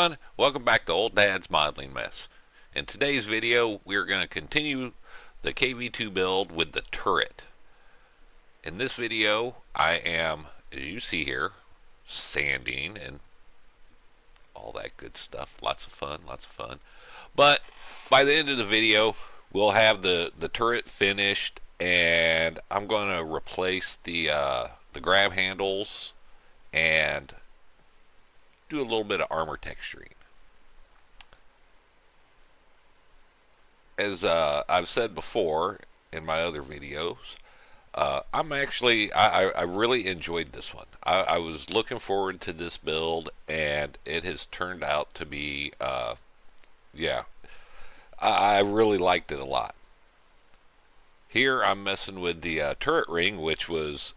everyone, welcome back to Old Dad's Modeling Mess. In today's video, we're going to continue the KV2 build with the turret. In this video, I am, as you see here, sanding and all that good stuff. Lots of fun, lots of fun. But by the end of the video, we'll have the turret finished, and I'm going to replace the grab handles and do a little bit of armor texturing. As I've said before in my other videos, I really enjoyed this one. I was looking forward to this build, and it has turned out to be, yeah, I really liked it a lot. Here I'm messing with the turret ring, which was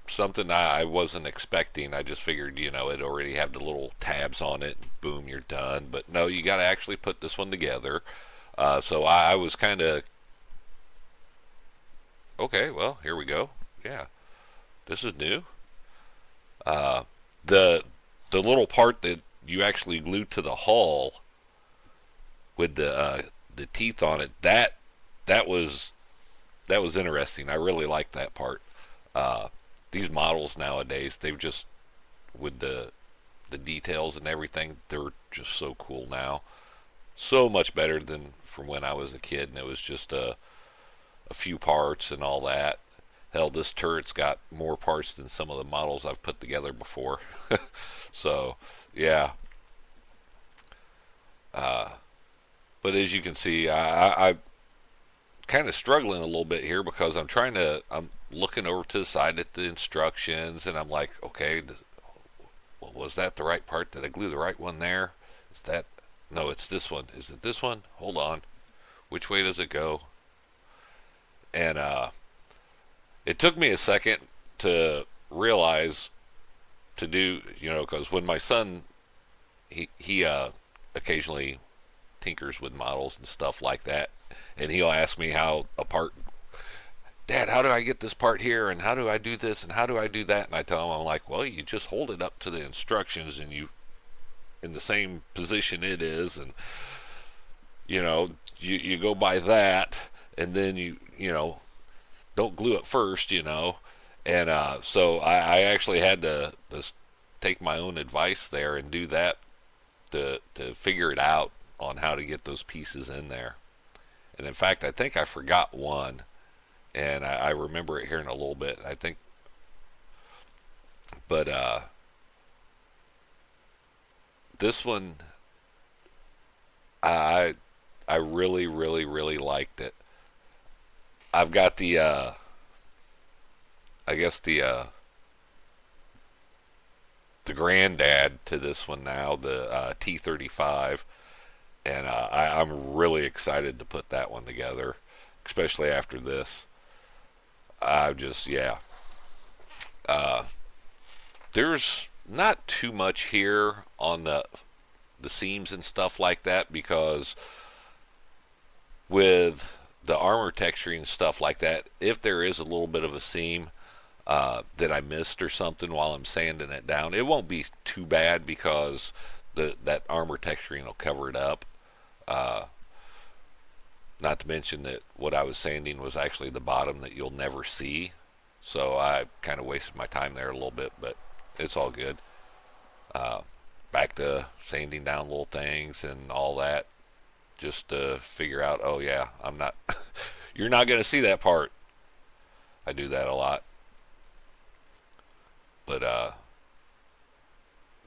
something I wasn't expecting. I just figured, it already have the little tabs on it. Boom, you're done. But no, you got to actually put this one together. So I was kind of, okay, well, here we go. Yeah, this is new. The little part that you actually glued to the hull with the teeth on it, that was interesting. I really liked that part. These models nowadays, they've just, with the details and everything, they're just so cool now. So much better than from when I was a kid, and it was just a few parts and all that. Hell, this turret's got more parts than some of the models I've put together before. So, yeah. But as you can see, I'm kind of struggling a little bit here because I'm looking over to the side at the instructions, and I'm like, okay, was that the right part? Did I glue the right one there? Is that, no, it's this one. Is it this one? Hold on. Which way does it go? And it took me a second to realize to do, because when my son, he occasionally tinkers with models and stuff like that, and he'll ask me how a part, Dad, how do I get this part here, and how do I do this, and how do I do that? And I tell him, I'm like, well, you just hold it up to the instructions, and you, in the same position it is, and you go by that, and then you don't glue it first, and so I actually had to take my own advice there and do that to figure it out on how to get those pieces in there. And in fact, I think I forgot one, and I remember it here in a little bit, I think. But this one, I really, really, really liked it. I've got the, I guess the granddad to this one now, the T35, and I'm really excited to put that one together, especially after this. I just, yeah. There's not too much here on the seams and stuff like that, because with the armor texturing and stuff like that, if there is a little bit of a seam that I missed or something while I'm sanding it down, it won't be too bad because that armor texturing will cover it up. Not to mention that what I was sanding was actually the bottom that you'll never see. So I kind of wasted my time there a little bit, but it's all good. Back to sanding down little things and all that, just to figure out, oh yeah, I'm not, you're not going to see that part. I do that a lot. But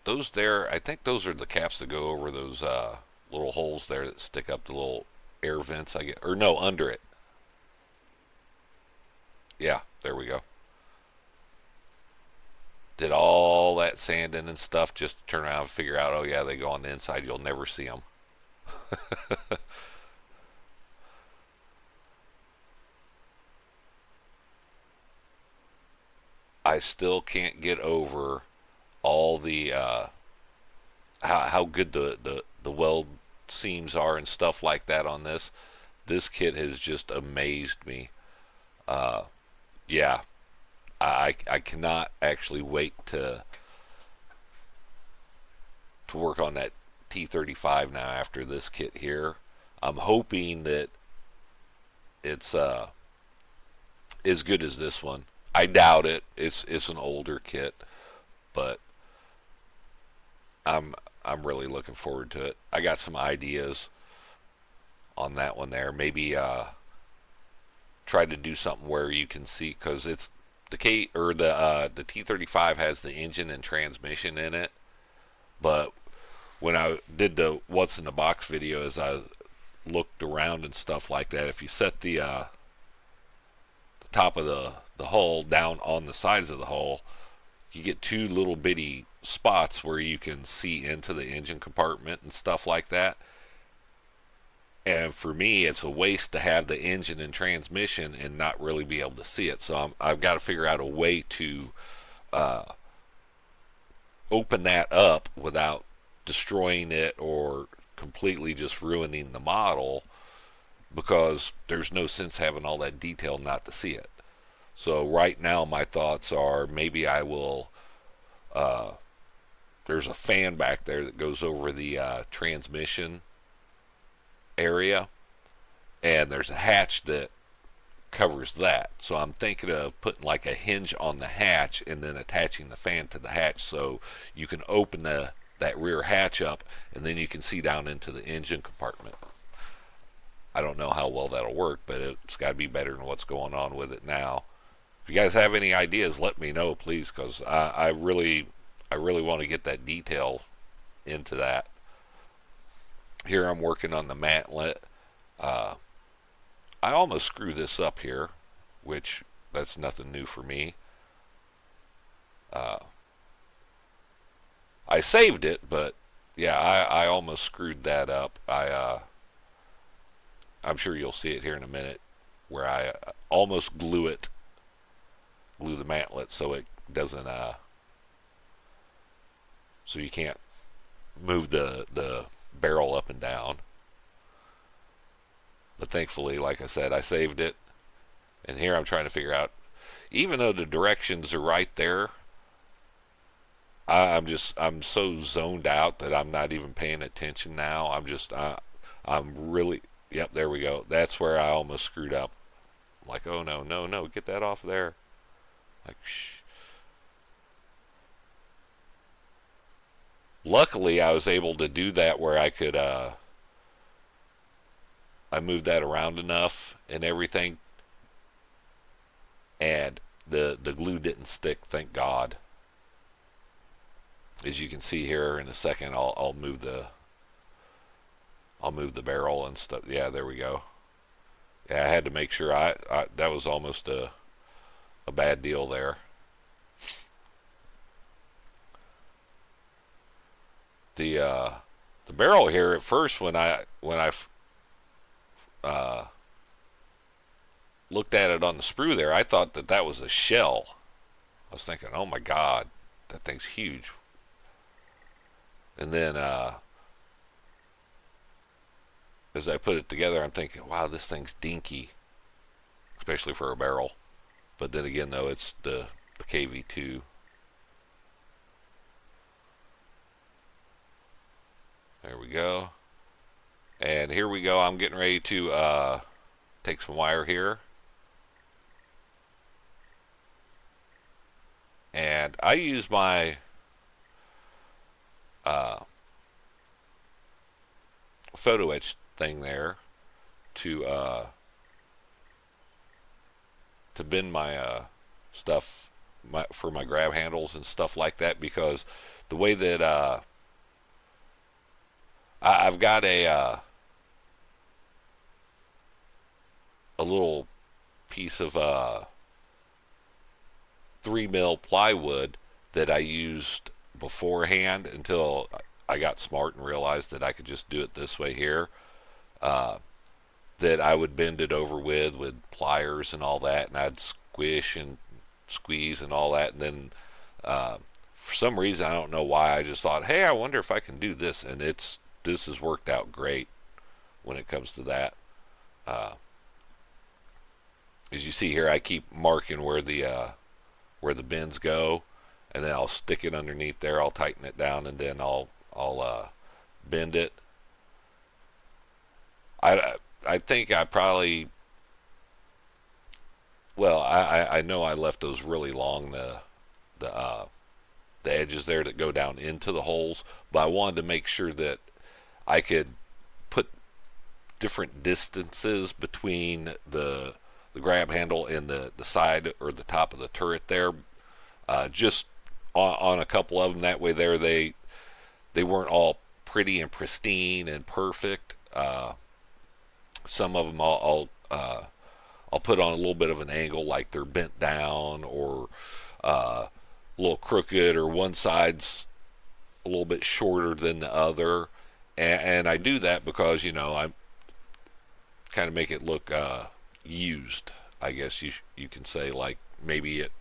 those there, I think those are the caps that go over those little holes there that stick up the little air vents, I get, or no, under it. Yeah, there we go. Did all that sanding and stuff just to turn around and figure out, oh yeah, they go on the inside, you'll never see them. I still can't get over all the how good the weld seams are and stuff like that on this. This kit has just amazed me. Yeah, I cannot actually wait to to work on that T35 now after this kit here. I'm hoping that it's as good as this one. I doubt it. It's an older kit, but I'm really looking forward to it. I got some ideas on that one there. Maybe try to do something where you can see, because it's the T35 has the engine and transmission in it, but when I did the what's in the box video, as I looked around and stuff like that, if you set the top of the hull down on the sides of the hull, you get two little bitty spots where you can see into the engine compartment and stuff like that. And for me, it's a waste to have the engine and transmission and not really be able to see it. So I've got to figure out a way to open that up without destroying it or completely just ruining the model, because there's no sense having all that detail not to see it. So right now my thoughts are, maybe I will there's a fan back there that goes over the transmission area, and there's a hatch that covers that. So I'm thinking of putting like a hinge on the hatch and then attaching the fan to the hatch, so you can open that rear hatch up and then you can see down into the engine compartment. I don't know how well that'll work, but it's got to be better than what's going on with it now. If you guys have any ideas, let me know, please, because I really want to get that detail into that. Here I'm working on the mantlet. I almost screwed this up here, which that's nothing new for me. I saved it, but yeah, I almost screwed that up. I'm sure you'll see it here in a minute, where I almost glue the mantlet so it doesn't so you can't move the barrel up and down. But thankfully, like I said, I saved it, and here I'm trying to figure out, even though the directions are right there, I'm so zoned out that I'm not even paying attention now. I'm really, yep, there we go. That's where I almost screwed up. Like, oh no, get that off there. Like, shh. Luckily, I was able to do that where I could, I moved that around enough and everything, and the glue didn't stick, thank God. As you can see here in a second, I'll move the barrel and stuff. Yeah, there we go. Yeah, I had to make sure that was almost a bad deal there. The barrel here at first, when I looked at it on the sprue there, I thought that was a shell. I was thinking, oh my God, that thing's huge. And then as I put it together, I'm thinking, wow, this thing's dinky, especially for a barrel. But then again, though, it's the KV2. There we go. And here we go. I'm getting ready to take some wire here. And I use my photo etch thing there to bend my stuff for my grab handles and stuff like that, because the way that I've got a little piece of 3mm plywood that I used beforehand until I got smart and realized that I could just do it this way here. That I would bend it over with pliers and all that, and I'd squish and squeeze and all that, and then for some reason, I don't know why, I just thought, hey, I wonder if I can do this, and this has worked out great when it comes to that. As you see here, I keep marking where the bends go, and then I'll stick it underneath there. I'll tighten it down, and then I'll I'll bend it. I think I probably, well, I know I left those really long, the uh, the edges there that go down into the holes, but I wanted to make sure that I could put different distances between the grab handle and the side or the top of the turret there, just on a couple of them. That way, there they weren't all pretty and pristine and perfect. Some of them I'll put on a little bit of an angle, like they're bent down or a little crooked, or one side's a little bit shorter than the other. And I do that because I'm kind of make it look used. I guess you can say, like, maybe it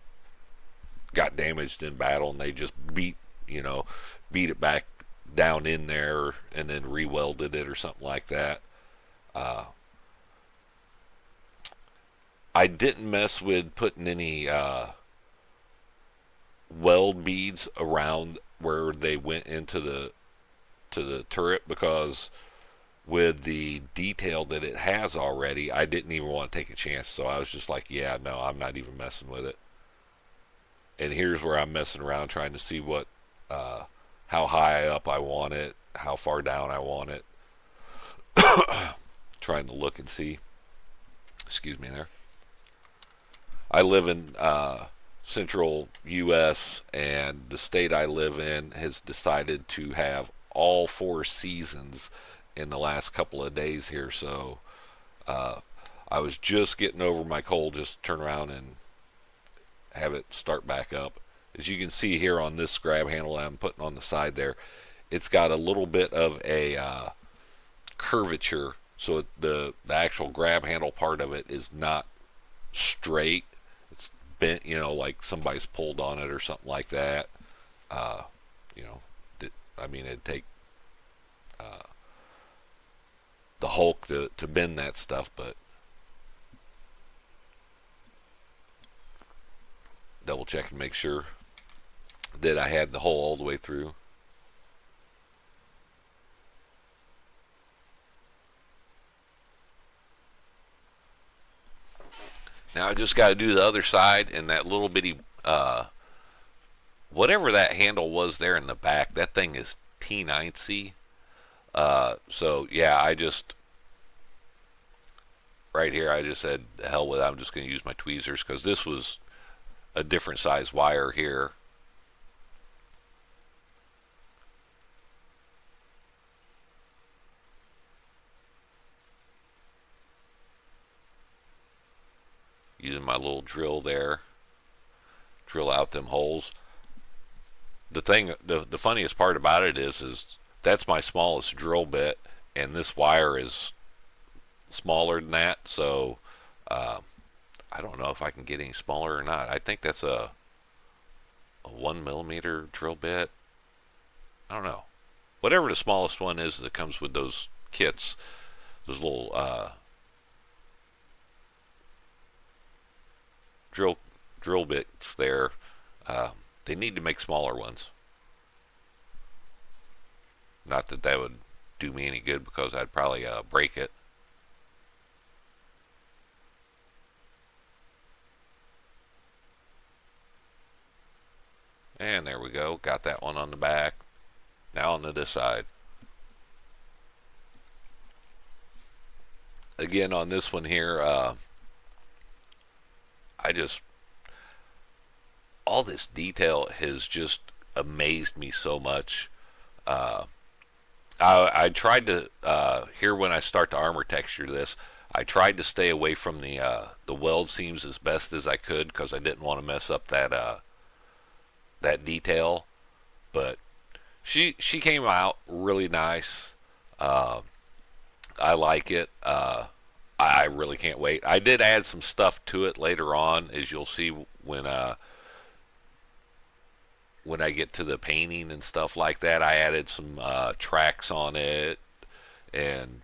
got damaged in battle and they just beat it back down in there and then re-welded it or something like that. Uh, I didn't mess with putting any weld beads around where they went into the turret, because with the detail that it has already, I didn't even want to take a chance. So I was just like, yeah, no, I'm not even messing with it. And here's where I'm messing around trying to see how high up I want it, how far down I want it, trying to look and see. Excuse me there. I live in central U.S., and the state I live in has decided to have all 4 seasons in the last couple of days here. So uh, I was just getting over my cold, just turn around and have it start back up. As you can see here on this grab handle I'm putting on the side there, it's got a little bit of a curvature, so the actual grab handle part of it is not straight. It's bent, like somebody's pulled on it or something like that. Uh, you know, it'd take the Hulk to bend that stuff, but double check and make sure that I had the hole all the way through. Now I just got to do the other side, and that little bitty, whatever that handle was there in the back, that thing is T9C. So yeah, right here, I just said, the hell with it, I'm just going to use my tweezers, because this was a different size wire here. Using my little drill there, drill out them holes. The funniest part about it is that's my smallest drill bit, and this wire is smaller than that. So I don't know if I can get any smaller or not. I think that's a 1 millimeter drill bit. I don't know. Whatever the smallest one is that comes with those kits, those little drill bits there. They need to make smaller ones. Not that that would do me any good, because I'd probably break it. And there we go. Got that one on the back. Now on to this side. Again, on this one here, I just, all this detail has just amazed me so much. Uh, I tried to, here when I start to armor texture this, I tried to stay away from the weld seams as best as I could, because I didn't want to mess up that detail. But she came out really nice. I like it. I really can't wait. I did add some stuff to it later on, as you'll see when I get to the painting and stuff like that. I added some tracks on it, and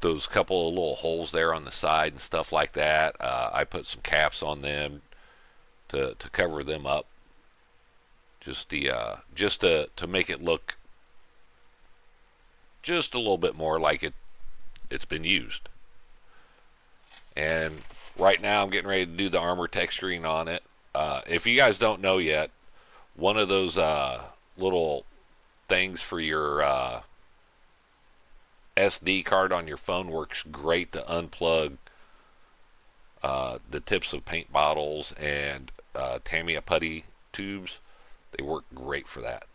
those couple of little holes there on the side and stuff like that. I put some caps on them to cover them up, just to make it look just a little bit more like it's been used. And right now I'm getting ready to do the armor texturing on it. If you guys don't know yet, one of those little things for your SD card on your phone works great to unplug the tips of paint bottles and Tamiya putty tubes. They work great for that.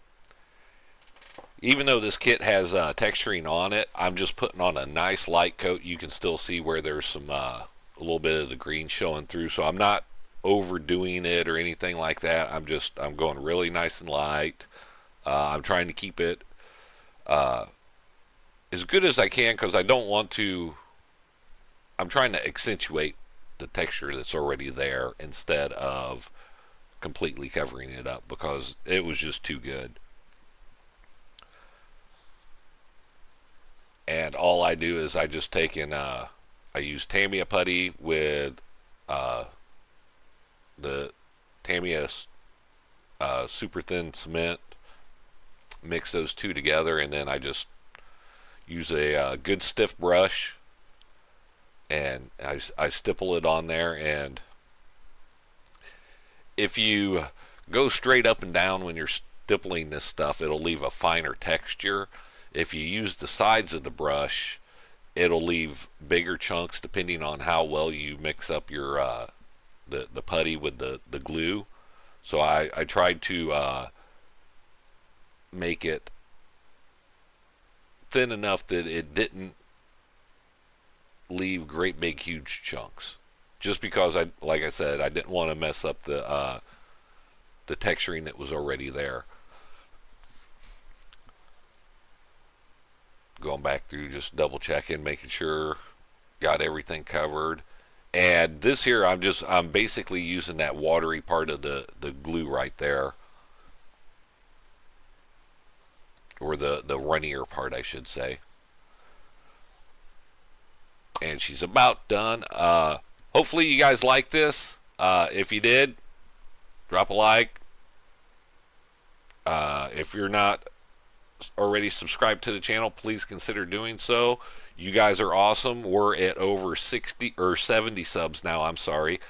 Even though this kit has texturing on it, I'm just putting on a nice light coat. You can still see where there's some a little bit of the green showing through, so I'm not overdoing it or anything like that. I'm going really nice and light. I'm trying to keep it as good as I can because I don't want to. I'm trying to accentuate the texture that's already there instead of completely covering it up because it was just too good. And all I do is I just take in, I use Tamiya putty with the Tamiya super thin cement, mix those two together, and then I just use a good stiff brush, and I stipple it on there. And if you go straight up and down when you're stippling this stuff, it'll leave a finer texture. If you use the sides of the brush, it'll leave bigger chunks depending on how well you mix up your the putty with the glue. So I tried to make it thin enough that it didn't leave great big huge chunks. Just because like I said, I didn't want to mess up the texturing that was already there. Going back through, just double checking, making sure got everything covered. And this here, I'm basically using that watery part of the glue right there, or the runnier part, I should say. And she's about done. Hopefully you guys like this. If you did, drop a like. If you're not already subscribed to the channel, please consider doing so. You guys are awesome. We're at over 60 or 70 subs now. I'm sorry.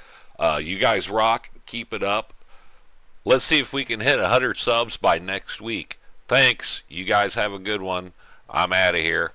You guys rock. Keep it up. Let's see if we can hit 100 subs by next week. Thanks. You guys have a good one. I'm out of here.